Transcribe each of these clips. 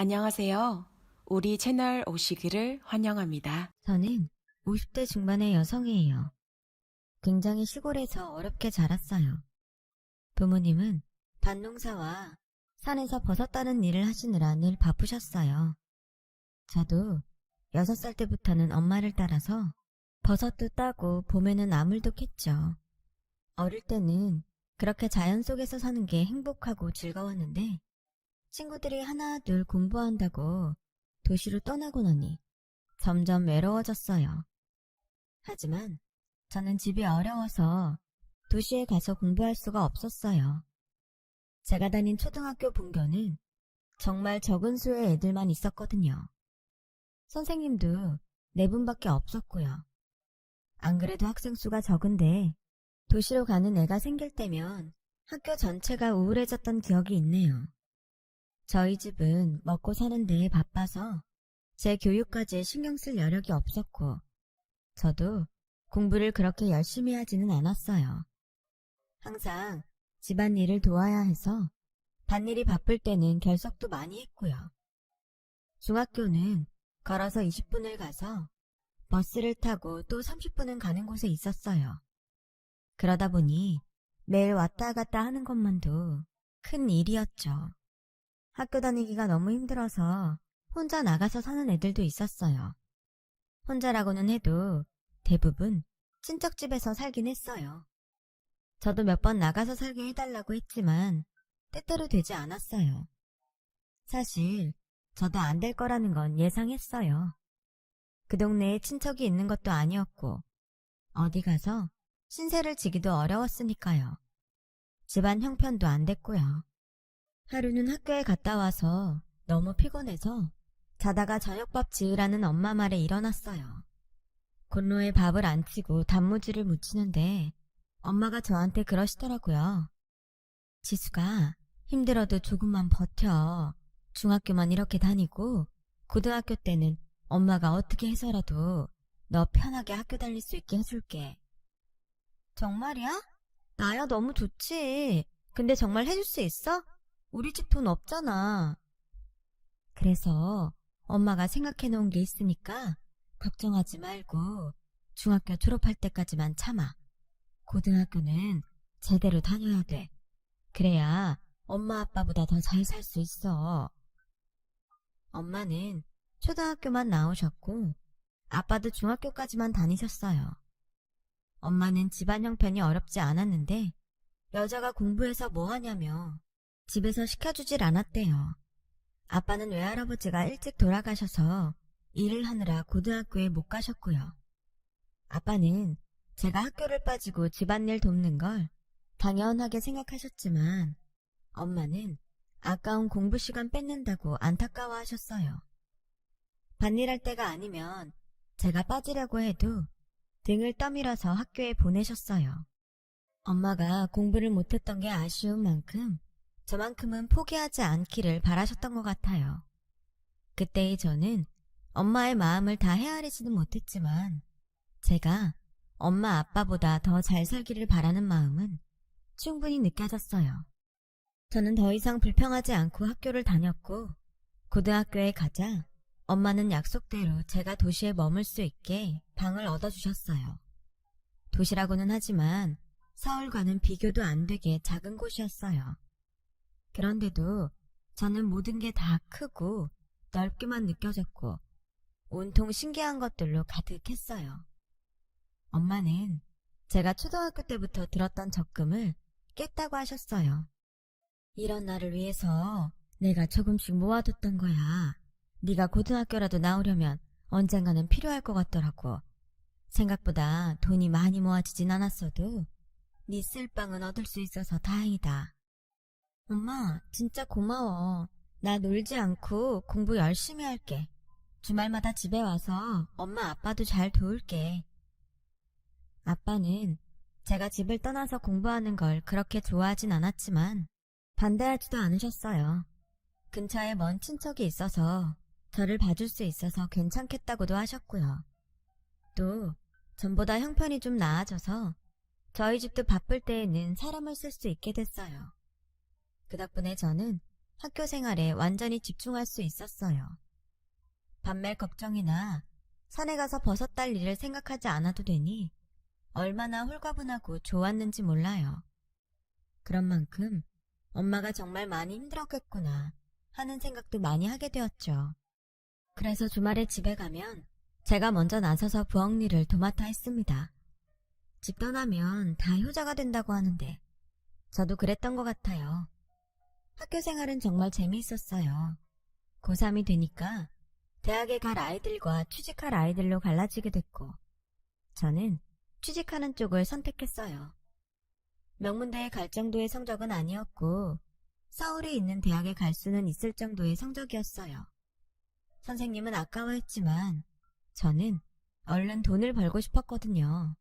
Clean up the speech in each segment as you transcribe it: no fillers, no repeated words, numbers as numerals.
안녕하세요. 우리 채널 오시기를 환영합니다. 저는 50대 중반의 여성이에요. 굉장히 시골에서 어렵게 자랐어요. 부모님은 밭농사와 산에서 버섯 따는 일을 하시느라 늘 바쁘셨어요. 저도 6살 때부터는 엄마를 따라서 버섯도 따고 봄에는 나물도 캤죠. 어릴 때는 그렇게 자연 속에서 사는 게 행복하고 즐거웠는데 친구들이 하나 둘 공부한다고 도시로 떠나고 나니 점점 외로워졌어요. 하지만 저는 집이 어려워서 도시에 가서 공부할 수가 없었어요. 제가 다닌 초등학교 본교는 정말 적은 수의 애들만 있었거든요. 선생님도 4분밖에 없었고요. 안 그래도 학생 수가 적은데 도시로 가는 애가 생길 때면 학교 전체가 우울해졌던 기억이 있네요. 저희 집은 먹고 사는 데에 바빠서 제 교육까지 신경 쓸 여력이 없었고 저도 공부를 그렇게 열심히 하지는 않았어요. 항상 집안일을 도와야 해서 밭일이 바쁠 때는 결석도 많이 했고요. 중학교는 걸어서 20분을 가서 버스를 타고 또 30분은 가는 곳에 있었어요. 그러다 보니 매일 왔다 갔다 하는 것만도 큰 일이었죠. 학교 다니기가 너무 힘들어서 혼자 나가서 사는 애들도 있었어요. 혼자라고는 해도 대부분 친척집에서 살긴 했어요. 저도 몇 번 나가서 살게 해달라고 했지만 때때로 되지 않았어요. 사실 저도 안 될 거라는 건 예상했어요. 그 동네에 친척이 있는 것도 아니었고 어디 가서 신세를 지기도 어려웠으니까요. 집안 형편도 안 됐고요. 하루는 학교에 갔다 와서 너무 피곤해서 자다가 저녁밥 지으라는 엄마 말에 일어났어요. 곤로에 밥을 안 치고 단무지를 무치는데 엄마가 저한테 그러시더라고요. 지수가 힘들어도 조금만 버텨. 중학교만 이렇게 다니고 고등학교 때는 엄마가 어떻게 해서라도 너 편하게 학교 다닐 수 있게 해줄게. 정말이야? 나야 너무 좋지. 근데 정말 해줄 수 있어? 우리 집 돈 없잖아. 그래서 엄마가 생각해 놓은 게 있으니까 걱정하지 말고 중학교 졸업할 때까지만 참아. 고등학교는 제대로 다녀야 돼. 그래야 엄마 아빠보다 더 잘 살 수 있어. 엄마는 초등학교만 나오셨고 아빠도 중학교까지만 다니셨어요. 엄마는 집안 형편이 어렵지 않았는데 여자가 공부해서 뭐 하냐며 집에서 시켜주질 않았대요. 아빠는 외할아버지가 일찍 돌아가셔서 일을 하느라 고등학교에 못 가셨고요. 아빠는 제가 학교를 빠지고 집안일 돕는 걸 당연하게 생각하셨지만 엄마는 아까운 공부 시간 뺏는다고 안타까워하셨어요. 밭일할 때가 아니면 제가 빠지려고 해도 등을 떠밀어서 학교에 보내셨어요. 엄마가 공부를 못했던 게 아쉬운 만큼 저만큼은 포기하지 않기를 바라셨던 것 같아요. 그때의 저는 엄마의 마음을 다 헤아리지는 못했지만 제가 엄마 아빠보다 더 잘 살기를 바라는 마음은 충분히 느껴졌어요. 저는 더 이상 불평하지 않고 학교를 다녔고 고등학교에 가자 엄마는 약속대로 제가 도시에 머물 수 있게 방을 얻어주셨어요. 도시라고는 하지만 서울과는 비교도 안 되게 작은 곳이었어요. 그런데도 저는 모든 게 다 크고 넓게만 느껴졌고 온통 신기한 것들로 가득했어요. 엄마는 제가 초등학교 때부터 들었던 적금을 깼다고 하셨어요. 이런 나를 위해서 내가 조금씩 모아뒀던 거야. 네가 고등학교라도 나오려면 언젠가는 필요할 것 같더라고. 생각보다 돈이 많이 모아지진 않았어도 네 쓸방은 얻을 수 있어서 다행이다. 엄마, 진짜 고마워. 나 놀지 않고 공부 열심히 할게. 주말마다 집에 와서 엄마 아빠도 잘 도울게. 아빠는 제가 집을 떠나서 공부하는 걸 그렇게 좋아하진 않았지만 반대하지도 않으셨어요. 근처에 먼 친척이 있어서 저를 봐줄 수 있어서 괜찮겠다고도 하셨고요. 또 전보다 형편이 좀 나아져서 저희 집도 바쁠 때에는 사람을 쓸 수 있게 됐어요. 그 덕분에 저는 학교 생활에 완전히 집중할 수 있었어요. 밤멜 걱정이나 산에 가서 버섯 딸 일을 생각하지 않아도 되니 얼마나 홀가분하고 좋았는지 몰라요. 그런 만큼 엄마가 정말 많이 힘들었겠구나 하는 생각도 많이 하게 되었죠. 그래서 주말에 집에 가면 제가 먼저 나서서 부엌 일을 도맡아 했습니다. 집 떠나면 다 효자가 된다고 하는데 저도 그랬던 것 같아요. 학교 생활은 정말 재미있었어요. 고3이 되니까 대학에 갈 아이들과 취직할 아이들로 갈라지게 됐고 저는 취직하는 쪽을 선택했어요. 명문대에 갈 정도의 성적은 아니었고 서울에 있는 대학에 갈 수는 있을 정도의 성적이었어요. 선생님은 아까워했지만 저는 얼른 돈을 벌고 싶었거든요.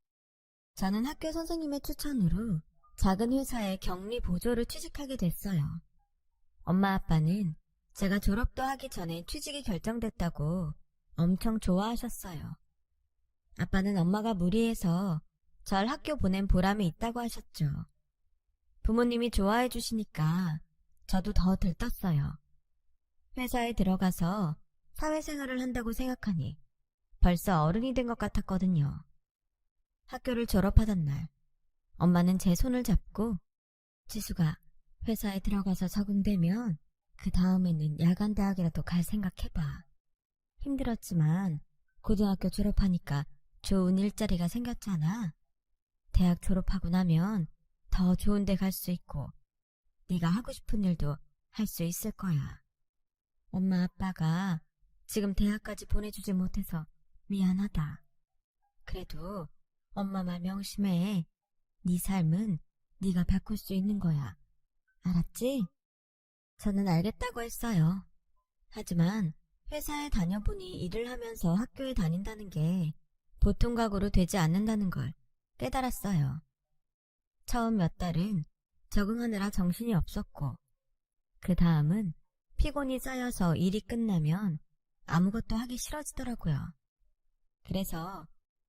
저는 학교 선생님의 추천으로 작은 회사의 격리 보조로 취직하게 됐어요. 엄마 아빠는 제가 졸업도 하기 전에 취직이 결정됐다고 엄청 좋아하셨어요. 아빠는 엄마가 무리해서 절 학교 보낸 보람이 있다고 하셨죠. 부모님이 좋아해 주시니까 저도 더 들떴어요. 회사에 들어가서 사회생활을 한다고 생각하니 벌써 어른이 된 것 같았거든요. 학교를 졸업하던 날 엄마는 제 손을 잡고 지수가 회사에 들어가서 적응되면 그 다음에는 야간대학이라도 갈 생각해봐. 힘들었지만 고등학교 졸업하니까 좋은 일자리가 생겼잖아. 대학 졸업하고 나면 더 좋은 데 갈 수 있고 네가 하고 싶은 일도 할 수 있을 거야. 엄마 아빠가 지금 대학까지 보내주지 못해서 미안하다. 그래도 엄마 말 명심해. 네 삶은 네가 바꿀 수 있는 거야. 알았지? 저는 알겠다고 했어요. 하지만 회사에 다녀보니 일을 하면서 학교에 다닌다는 게 보통 각오로 되지 않는다는 걸 깨달았어요. 처음 몇 달은 적응하느라 정신이 없었고 그 다음은 피곤이 쌓여서 일이 끝나면 아무것도 하기 싫어지더라고요. 그래서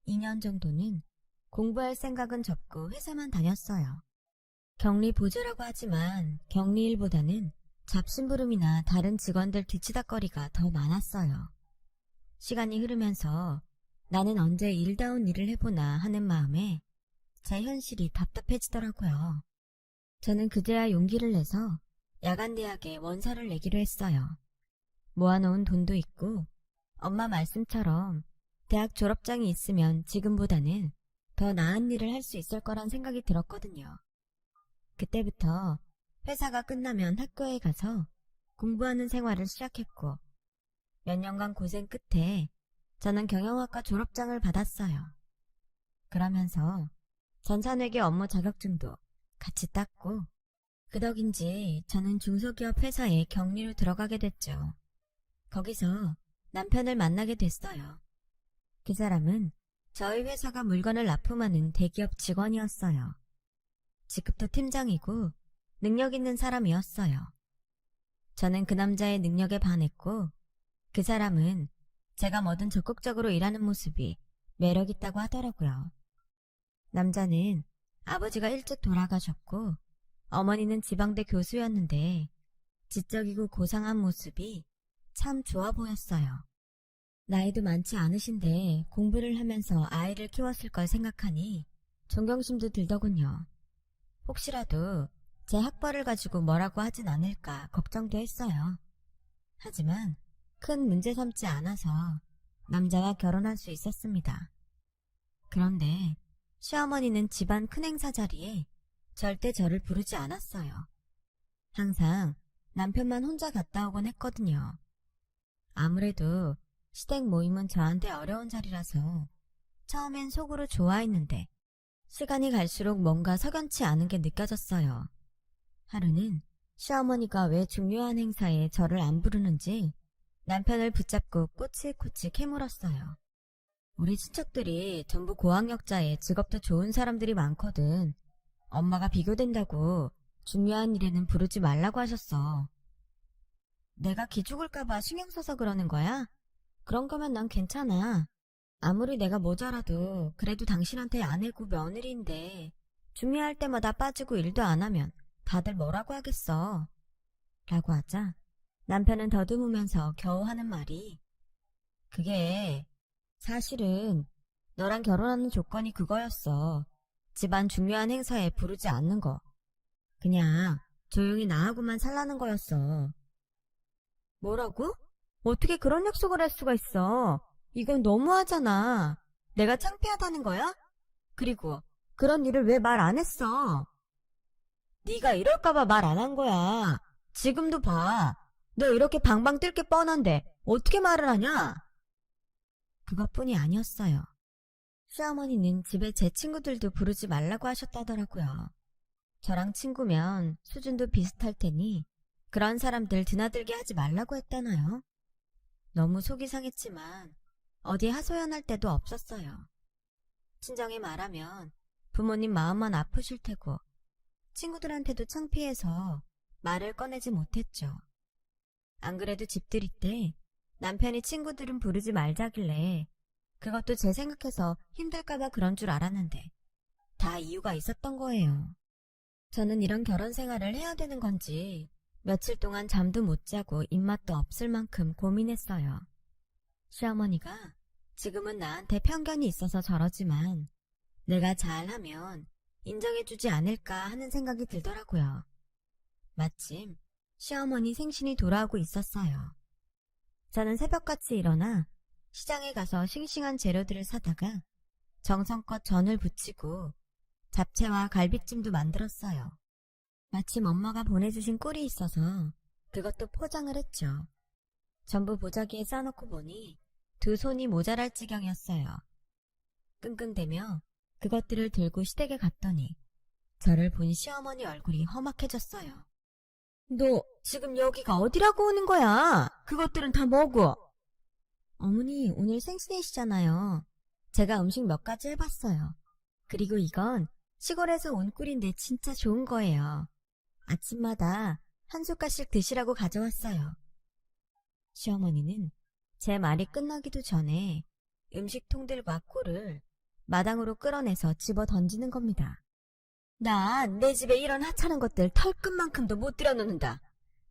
2년 정도는 공부할 생각은 접고 회사만 다녔어요. 격리 보조라고 하지만 격리일보다는 잡심부름이나 다른 직원들 뒤치다거리가 더 많았어요. 시간이 흐르면서 나는 언제 일다운 일을 해보나 하는 마음에 제 현실이 답답해지더라고요. 저는 그제야 용기를 내서 야간대학에 원서를 내기로 했어요. 모아놓은 돈도 있고 엄마 말씀처럼 대학 졸업장이 있으면 지금보다는 더 나은 일을 할 수 있을 거란 생각이 들었거든요. 그때부터 회사가 끝나면 학교에 가서 공부하는 생활을 시작했고 몇 년간 고생 끝에 저는 경영학과 졸업장을 받았어요. 그러면서 전산회계 업무 자격증도 같이 땄고 그 덕인지 저는 중소기업 회사에 격리로 들어가게 됐죠. 거기서 남편을 만나게 됐어요. 그 사람은 저희 회사가 물건을 납품하는 대기업 직원이었어요. 직급도 팀장이고 능력 있는 사람이었어요. 저는 그 남자의 능력에 반했고 그 사람은 제가 뭐든 적극적으로 일하는 모습이 매력있다고 하더라고요. 남자는 아버지가 일찍 돌아가셨고 어머니는 지방대 교수였는데 지적이고 고상한 모습이 참 좋아 보였어요. 나이도 많지 않으신데 공부를 하면서 아이를 키웠을 걸 생각하니 존경심도 들더군요. 혹시라도 제 학벌을 가지고 뭐라고 하진 않을까 걱정도 했어요. 하지만 큰 문제 삼지 않아서 남자와 결혼할 수 있었습니다. 그런데 시어머니는 집안 큰 행사 자리에 절대 저를 부르지 않았어요. 항상 남편만 혼자 갔다 오곤 했거든요. 아무래도 시댁 모임은 저한테 어려운 자리라서 처음엔 속으로 좋아했는데 시간이 갈수록 뭔가 석연치 않은 게 느껴졌어요. 하루는 시어머니가 왜 중요한 행사에 저를 안 부르는지 남편을 붙잡고 꼬치꼬치 캐물었어요. 우리 친척들이 전부 고학력자에 직업도 좋은 사람들이 많거든. 엄마가 비교된다고 중요한 일에는 부르지 말라고 하셨어. 내가 기죽을까봐 신경 써서 그러는 거야? 그런 거면 난 괜찮아. 아무리 내가 모자라도 그래도 당신한테 아내고 며느리인데 중요할 때마다 빠지고 일도 안 하면 다들 뭐라고 하겠어. 라고 하자 남편은 더듬으면서 겨우 하는 말이 그게 사실은 너랑 결혼하는 조건이 그거였어. 집안 중요한 행사에 부르지 않는 거. 그냥 조용히 나하고만 살라는 거였어. 뭐라고? 어떻게 그런 약속을 할 수가 있어? 이건 너무하잖아. 내가 창피하다는 거야? 그리고 그런 일을 왜 말 안 했어? 네가 이럴까봐 말 안 한 거야. 지금도 봐. 너 이렇게 방방 뜰 게 뻔한데 어떻게 말을 하냐? 그것뿐이 아니었어요. 시어머니는 집에 제 친구들도 부르지 말라고 하셨다더라고요. 저랑 친구면 수준도 비슷할 테니 그런 사람들 드나들게 하지 말라고 했다나요? 너무 속이 상했지만 어디 하소연할 데도 없었어요. 친정에 말하면 부모님 마음만 아프실 테고 친구들한테도 창피해서 말을 꺼내지 못했죠. 안 그래도 집들이 때 남편이 친구들은 부르지 말자길래 그것도 제 생각해서 힘들까봐 그런 줄 알았는데 다 이유가 있었던 거예요. 저는 이런 결혼 생활을 해야 되는 건지 며칠 동안 잠도 못 자고 입맛도 없을 만큼 고민했어요. 시어머니가 지금은 나한테 편견이 있어서 저러지만 내가 잘하면 인정해주지 않을까 하는 생각이 들더라고요. 마침 시어머니 생신이 돌아오고 있었어요. 저는 새벽같이 일어나 시장에 가서 싱싱한 재료들을 사다가 정성껏 전을 부치고 잡채와 갈비찜도 만들었어요. 마침 엄마가 보내주신 꿀이 있어서 그것도 포장을 했죠. 전부 보자기에 싸놓고 보니 두 손이 모자랄 지경이었어요. 끙끙대며 그것들을 들고 시댁에 갔더니 저를 본 시어머니 얼굴이 험악해졌어요. 너 지금 여기가 어디라고 오는 거야? 그것들은 다 뭐고? 어머니 오늘 생신이시잖아요. 제가 음식 몇 가지 해봤어요. 그리고 이건 시골에서 온 꿀인데 진짜 좋은 거예요. 아침마다 한 숟갈씩 드시라고 가져왔어요. 시어머니는 제 말이 끝나기도 전에 음식통들과 꿀을 마당으로 끌어내서 집어 던지는 겁니다. 난 내 집에 이런 하찮은 것들 털끝만큼도 못 들여놓는다.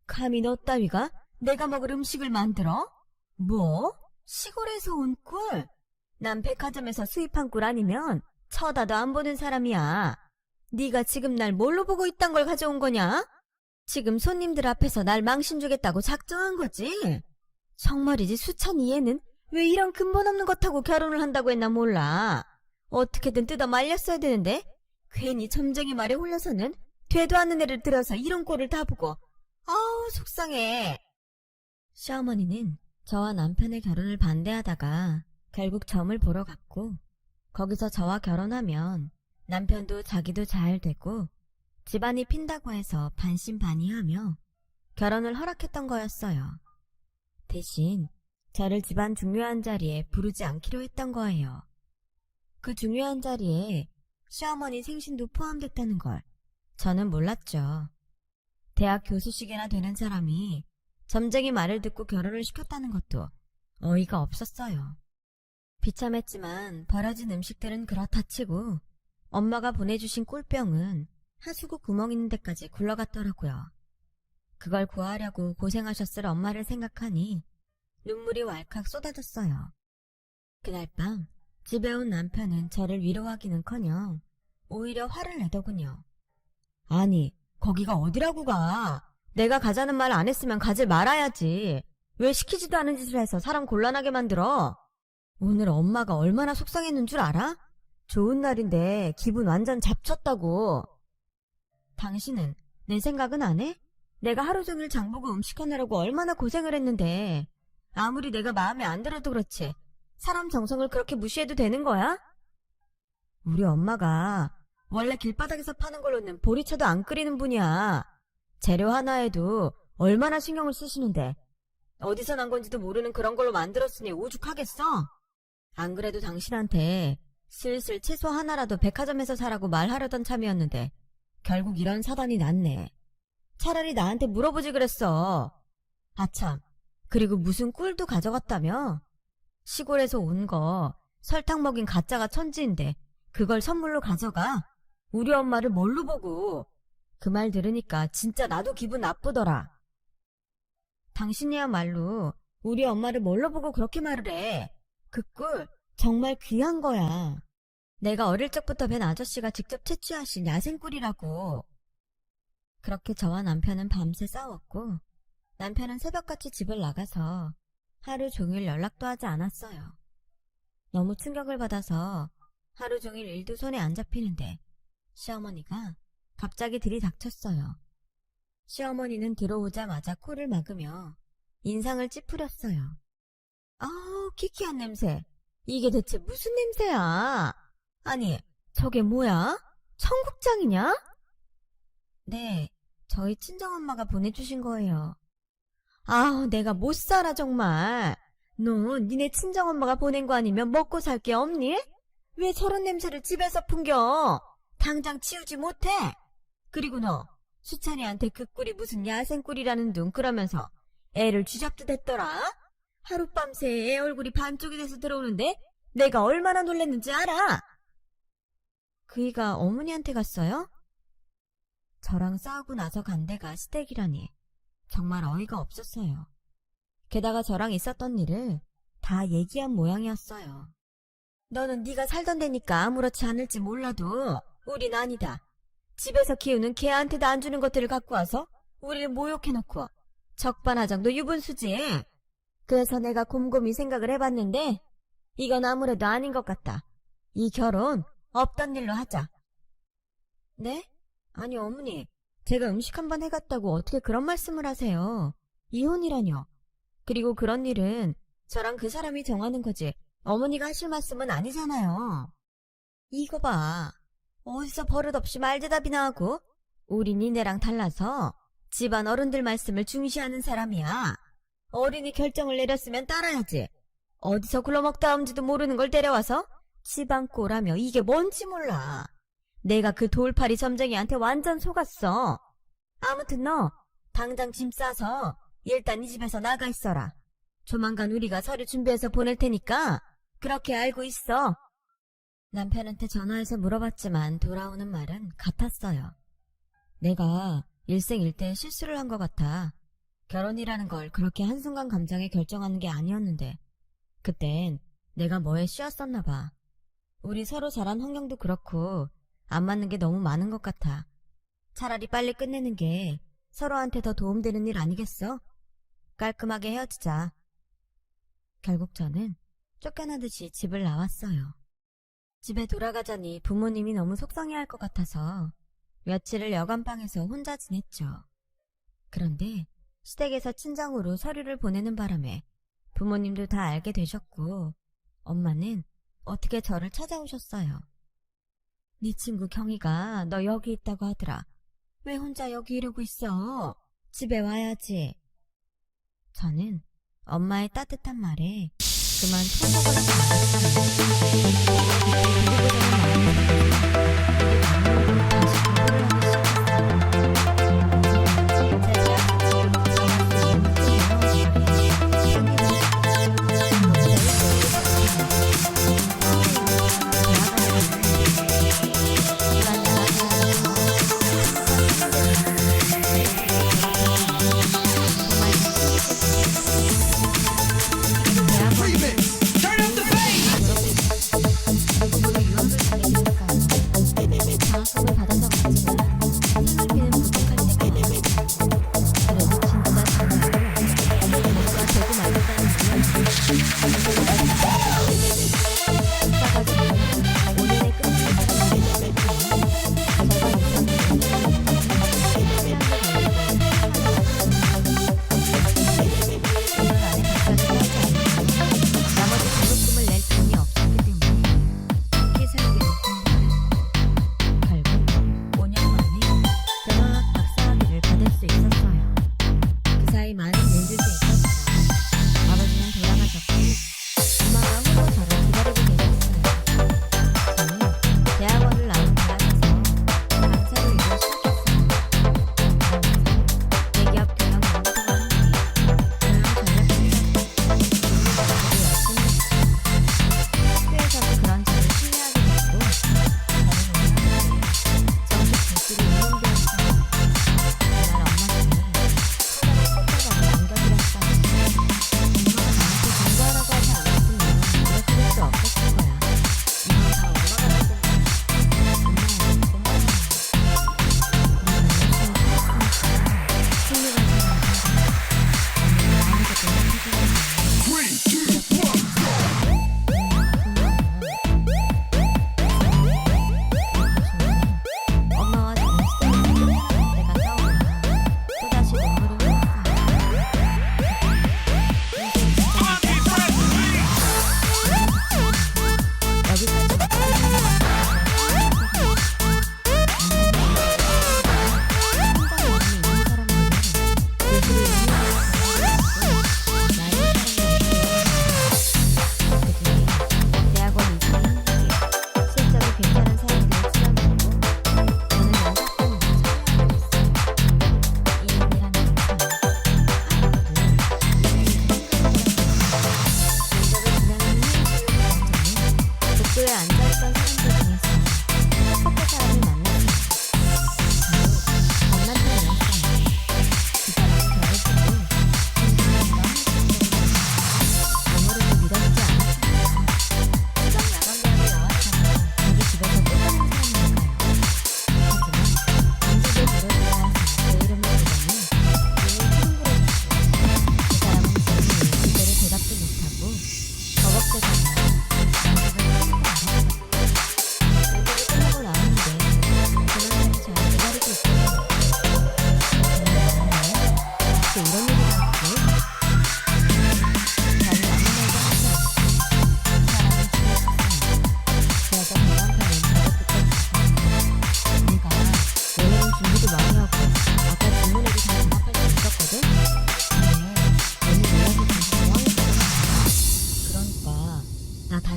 감히 너 따위가 내가 먹을 음식을 만들어? 뭐? 시골에서 온 꿀? 난 백화점에서 수입한 꿀 아니면 쳐다도 안 보는 사람이야. 네가 지금 날 뭘로 보고 이딴 걸 가져온 거냐? 지금 손님들 앞에서 날 망신 주겠다고 작정한 거지? 정말이지 수찬이 얘는 왜 이런 근본 없는 것하고 결혼을 한다고 했나 몰라. 어떻게든 뜯어 말렸어야 되는데 괜히 점쟁이 말에 홀려서는 되도 않는 애를 들어서 이런 꼴을 다 보고 아우 속상해. 시어머니는 저와 남편의 결혼을 반대하다가 결국 점을 보러 갔고 거기서 저와 결혼하면 남편도 자기도 잘 되고 집안이 핀다고 해서 반신반의하며 결혼을 허락했던 거였어요. 대신 저를 집안 중요한 자리에 부르지 않기로 했던 거예요. 그 중요한 자리에 시어머니 생신도 포함됐다는 걸 저는 몰랐죠. 대학 교수식이나 되는 사람이 점쟁이 말을 듣고 결혼을 시켰다는 것도 어이가 없었어요. 비참했지만 버려진 음식들은 그렇다 치고 엄마가 보내주신 꿀병은 하수구 구멍 있는 데까지 굴러갔더라고요. 그걸 구하려고 고생하셨을 엄마를 생각하니 눈물이 왈칵 쏟아졌어요. 그날 밤 집에 온 남편은 저를 위로하기는커녕 오히려 화를 내더군요. 아니, 거기가 어디라고 가? 내가 가자는 말 안 했으면 가지 말아야지. 왜 시키지도 않은 짓을 해서 사람 곤란하게 만들어? 오늘 엄마가 얼마나 속상했는 줄 알아? 좋은 날인데 기분 완전 잡쳤다고. 당신은 내 생각은 안 해? 내가 하루 종일 장보고 음식하느라고 얼마나 고생을 했는데 아무리 내가 마음에 안 들어도 그렇지 사람 정성을 그렇게 무시해도 되는 거야? 우리 엄마가 원래 길바닥에서 파는 걸로는 보리차도 안 끓이는 분이야. 재료 하나에도 얼마나 신경을 쓰시는데 어디서 난 건지도 모르는 그런 걸로 만들었으니 오죽하겠어? 안 그래도 당신한테 슬슬 채소 하나라도 백화점에서 사라고 말하려던 참이었는데 결국 이런 사단이 났네. 차라리 나한테 물어보지 그랬어. 아참, 그리고 무슨 꿀도 가져갔다며? 시골에서 온 거 설탕 먹인 가짜가 천지인데 그걸 선물로 가져가? 우리 엄마를 뭘로 보고? 그 말 들으니까 진짜 나도 기분 나쁘더라. 당신이야말로 우리 엄마를 뭘로 보고 그렇게 말을 해. 그 꿀 정말 귀한 거야. 내가 어릴 적부터 뵌 아저씨가 직접 채취하신 야생꿀이라고. 그렇게 저와 남편은 밤새 싸웠고 남편은 새벽같이 집을 나가서 하루 종일 연락도 하지 않았어요. 너무 충격을 받아서 하루 종일 일도 손에 안 잡히는데 시어머니가 갑자기 들이닥쳤어요. 시어머니는 들어오자마자 코를 막으며 인상을 찌푸렸어요. 아우, 키키한 냄새. 이게 대체 무슨 냄새야? 아니, 저게 뭐야? 청국장이냐? 네, 저희 친정엄마가 보내주신 거예요. 아우, 내가 못 살아 정말. 너 니네 친정엄마가 보낸 거 아니면 먹고 살 게 없니? 왜 저런 냄새를 집에서 풍겨? 당장 치우지 못해? 그리고 너 수찬이한테 그 꿀이 무슨 야생꿀이라는 둥 그러면서 애를 쥐잡듯 했더라? 하룻밤새 애 얼굴이 반쪽이 돼서 들어오는데 내가 얼마나 놀랐는지 알아? 그이가 어머니한테 갔어요? 저랑 싸우고 나서 간 데가 시댁이라니 정말 어이가 없었어요. 게다가 저랑 있었던 일을 다 얘기한 모양이었어요. 너는 네가 살던 데니까 아무렇지 않을지 몰라도 우린 아니다. 집에서 키우는 개한테도 안 주는 것들을 갖고 와서 우리를 모욕해놓고 적반하장도 유분수지. 그래서 내가 곰곰이 생각을 해봤는데 이건 아무래도 아닌 것 같다. 이 결혼 없던 일로 하자. 네? 아니 어머니, 제가 음식 한번 해갔다고 어떻게 그런 말씀을 하세요? 이혼이라뇨. 그리고 그런 일은 저랑 그 사람이 정하는 거지 어머니가 하실 말씀은 아니잖아요. 이거 봐. 어디서 버릇없이 말대답이나 하고? 우리 니네랑 달라서 집안 어른들 말씀을 중시하는 사람이야. 어른이 결정을 내렸으면 따라야지. 어디서 굴러먹다 온지도 모르는 걸 데려와서 집안 꼴하며 이게 뭔지 몰라. 내가 그 돌팔이 점쟁이한테 완전 속았어. 아무튼 너 당장 짐 싸서 일단 이 집에서 나가 있어라. 조만간 우리가 서류 준비해서 보낼 테니까 그렇게 알고 있어. 남편한테 전화해서 물어봤지만 돌아오는 말은 같았어요. 내가 일생일대의 실수를 한 것 같아. 결혼이라는 걸 그렇게 한순간 감정에 결정하는 게 아니었는데 그땐 내가 뭐에 씌었었나 봐. 우리 서로 자란 환경도 그렇고 안 맞는 게 너무 많은 것 같아. 차라리 빨리 끝내는 게 서로한테 더 도움되는 일 아니겠어? 깔끔하게 헤어지자. 결국 저는 쫓겨나듯이 집을 나왔어요. 집에 돌아가자니 부모님이 너무 속상해할 것 같아서 며칠을 여관방에서 혼자 지냈죠. 그런데 시댁에서 친정으로 서류를 보내는 바람에 부모님도 다 알게 되셨고 엄마는 어떻게 저를 찾아오셨어요. 네 친구 경희가 너 여기 있다고 하더라. 왜 혼자 여기 이러고 있어? 집에 와야지. 저는 엄마의 따뜻한 말에 그만 토목을하고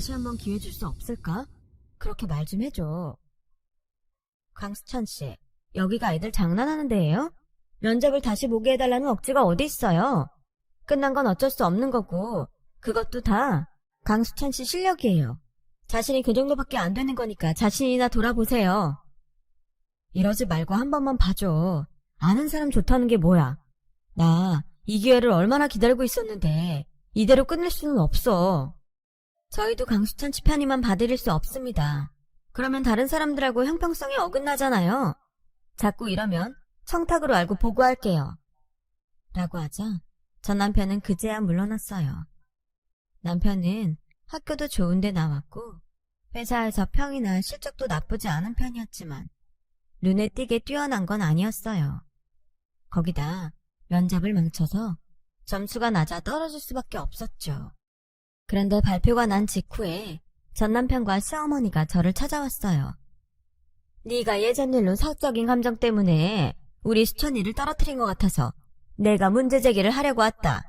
다시 한번 기회 줄 수 없을까? 그렇게 말 좀 해줘. 강수천 씨, 여기가 애들 장난하는 데예요? 면접을 다시 보게 해달라는 억지가 어디 있어요? 끝난 건 어쩔 수 없는 거고 그것도 다 강수천 씨 실력이에요. 자신이 그 정도밖에 안 되는 거니까 자신이나 돌아보세요. 이러지 말고 한 번만 봐줘. 아는 사람 좋다는 게 뭐야? 나 이 기회를 얼마나 기다리고 있었는데 이대로 끝낼 수는 없어. 저희도 강수천 씨 편의만 봐드릴 수 없습니다. 그러면 다른 사람들하고 형평성이 어긋나잖아요. 자꾸 이러면 청탁으로 알고 보고할게요. 라고 하자 전 남편은 그제야 물러났어요. 남편은 학교도 좋은데 나왔고 회사에서 평이나 실적도 나쁘지 않은 편이었지만 눈에 띄게 뛰어난 건 아니었어요. 거기다 면접을 망쳐서 점수가 낮아 떨어질 수밖에 없었죠. 그런데 발표가 난 직후에 전 남편과 시어머니가 저를 찾아왔어요. 네가 예전 일로 사적인 감정 때문에 우리 수천이를 떨어뜨린 것 같아서 내가 문제 제기를 하려고 왔다.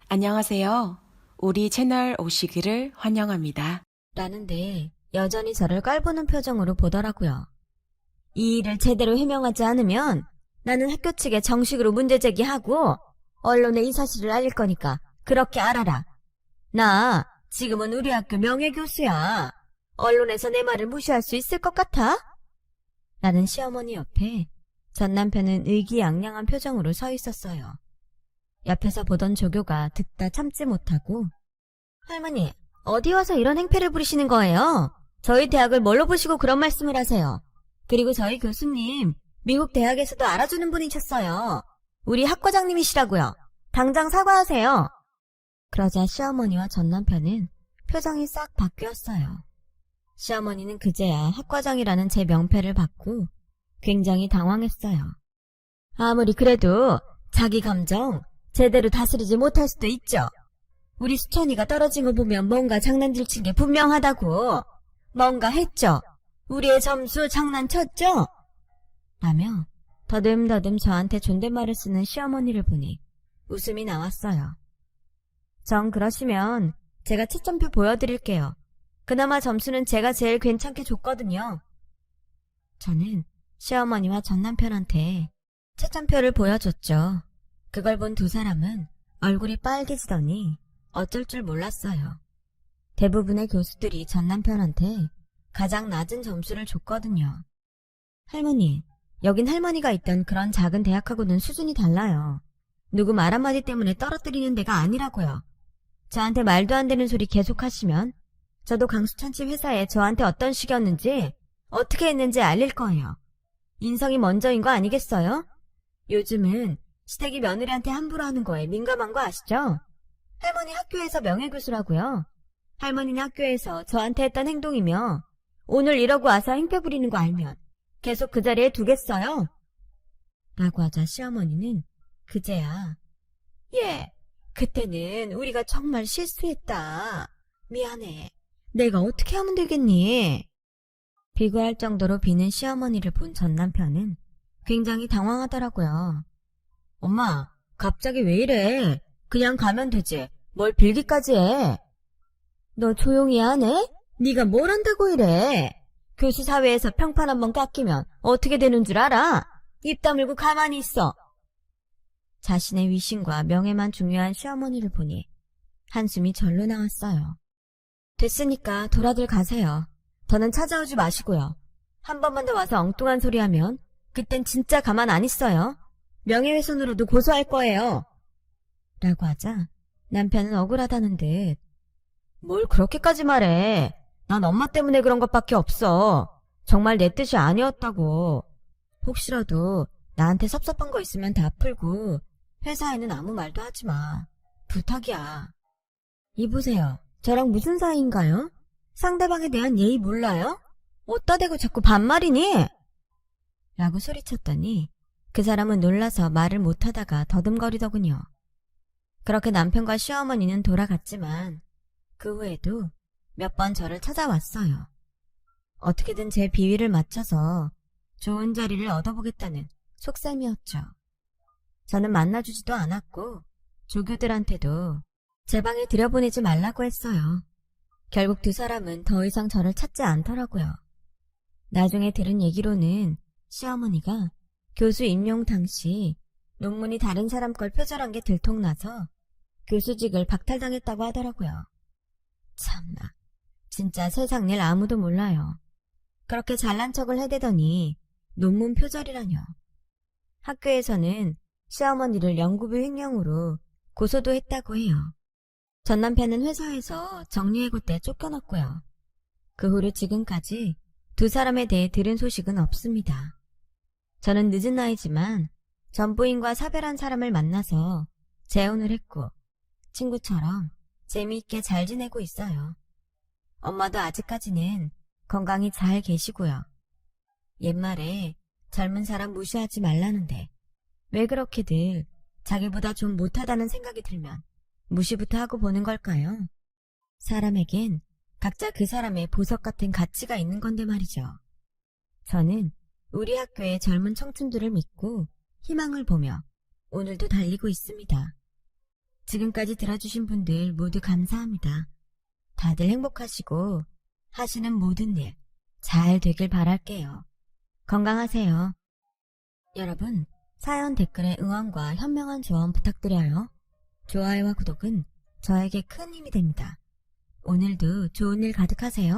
안녕하세요. 우리 채널 오시기를 환영합니다. 라는데 여전히 저를 깔보는 표정으로 보더라고요. 이 일을 제대로 해명하지 않으면 나는 학교 측에 정식으로 문제 제기하고 언론에 이 사실을 알릴 거니까 그렇게 알아라. 나 지금은 우리 학교 명예교수야. 언론에서 내 말을 무시할 수 있을 것 같아? 라는 시어머니 옆에 전 남편은 의기양양한 표정으로 서 있었어요. 옆에서 보던 조교가 듣다 참지 못하고 할머니, 어디 와서 이런 행패를 부리시는 거예요? 저희 대학을 뭘로 보시고 그런 말씀을 하세요? 그리고 저희 교수님, 미국 대학에서도 알아주는 분이셨어요. 우리 학과장님이시라고요. 당장 사과하세요. 그러자 시어머니와 전 남편은 표정이 싹 바뀌었어요. 시어머니는 그제야 학과장이라는 제 명패를 받고 굉장히 당황했어요. 아무리 그래도 자기 감정 제대로 다스리지 못할 수도 있죠. 우리 수천이가 떨어진 거 보면 뭔가 장난질 친 게 분명하다고. 뭔가 했죠. 우리의 점수 장난쳤죠? 라며 더듬더듬 저한테 존댓말을 쓰는 시어머니를 보니 웃음이 나왔어요. 정 그러시면 제가 채점표 보여드릴게요. 그나마 점수는 제가 제일 괜찮게 줬거든요. 저는 시어머니와 전 남편한테 채점표를 보여줬죠. 그걸 본 두 사람은 얼굴이 빨개지더니 어쩔 줄 몰랐어요. 대부분의 교수들이 전 남편한테 가장 낮은 점수를 줬거든요. 할머니, 여긴 할머니가 있던 그런 작은 대학하고는 수준이 달라요. 누구 말 한마디 때문에 떨어뜨리는 데가 아니라고요. 저한테 말도 안 되는 소리 계속 하시면 저도 강수천 씨 회사에 저한테 어떤 식이었는지 어떻게 했는지 알릴 거예요. 인성이 먼저인 거 아니겠어요? 요즘은 시댁이 며느리한테 함부로 하는 거에 민감한 거 아시죠? 할머니 학교에서 명예교수라고요. 할머니는 학교에서 저한테 했던 행동이며 오늘 이러고 와서 행패 부리는 거 알면 계속 그 자리에 두겠어요? 라고 하자 시어머니는 그제야 그때는 우리가 정말 실수했다. 미안해. 내가 어떻게 하면 되겠니? 비교할 정도로 비는 시어머니를 본 전 남편은 굉장히 당황하더라고요. 엄마, 갑자기 왜 이래? 그냥 가면 되지. 뭘 빌기까지 해? 너 조용히 하네? 네가 뭘 한다고 이래? 교수 사회에서 평판 한번 깎이면 어떻게 되는 줄 알아? 입 다물고 가만히 있어. 자신의 위신과 명예만 중요한 시어머니를 보니 한숨이 절로 나왔어요. 됐으니까 돌아들 가세요. 더는 찾아오지 마시고요. 한 번만 더 와서 엉뚱한 소리 하면 그땐 진짜 가만 안 있어요. 명예훼손으로도 고소할 거예요. 라고 하자 남편은 억울하다는 듯 뭘 그렇게까지 말해. 난 엄마 때문에 그런 것밖에 없어. 정말 내 뜻이 아니었다고. 혹시라도 나한테 섭섭한 거 있으면 다 풀고 회사에는 아무 말도 하지 마. 부탁이야. 이보세요. 저랑 무슨 사이인가요? 상대방에 대한 예의 몰라요? 어따 대고 자꾸 반말이니? 라고 소리쳤더니 그 사람은 놀라서 말을 못하다가 더듬거리더군요. 그렇게 남편과 시어머니는 돌아갔지만 그 후에도 몇 번 저를 찾아왔어요. 어떻게든 제 비위를 맞춰서 좋은 자리를 얻어보겠다는 속셈이었죠. 저는 만나주지도 않았고 조교들한테도 제 방에 들여보내지 말라고 했어요. 결국 두 사람은 더 이상 저를 찾지 않더라고요. 나중에 들은 얘기로는 시어머니가 교수 임용 당시 논문이 다른 사람 걸 표절한 게 들통나서 교수직을 박탈당했다고 하더라고요. 참나, 진짜 세상 일 아무도 몰라요. 그렇게 잘난 척을 해대더니 논문 표절이라뇨. 학교에서는 시어머니를 연구부 횡령으로 고소도 했다고 해요. 전 남편은 회사에서 정리해고 때 쫓겨났고요. 그 후로 지금까지 두 사람에 대해 들은 소식은 없습니다. 저는 늦은 나이지만 전부인과 사별한 사람을 만나서 재혼을 했고 친구처럼 재미있게 잘 지내고 있어요. 엄마도 아직까지는 건강히 잘 계시고요. 옛말에 젊은 사람 무시하지 말라는데 왜 그렇게들 자기보다 좀 못하다는 생각이 들면 무시부터 하고 보는 걸까요? 사람에겐 각자 그 사람의 보석 같은 가치가 있는 건데 말이죠. 저는 우리 학교의 젊은 청춘들을 믿고 희망을 보며 오늘도 달리고 있습니다. 지금까지 들어주신 분들 모두 감사합니다. 다들 행복하시고 하시는 모든 일 잘 되길 바랄게요. 건강하세요. 여러분, 사연 댓글에 응원과 현명한 조언 부탁드려요. 좋아요와 구독은 저에게 큰 힘이 됩니다. 오늘도 좋은 일 가득하세요.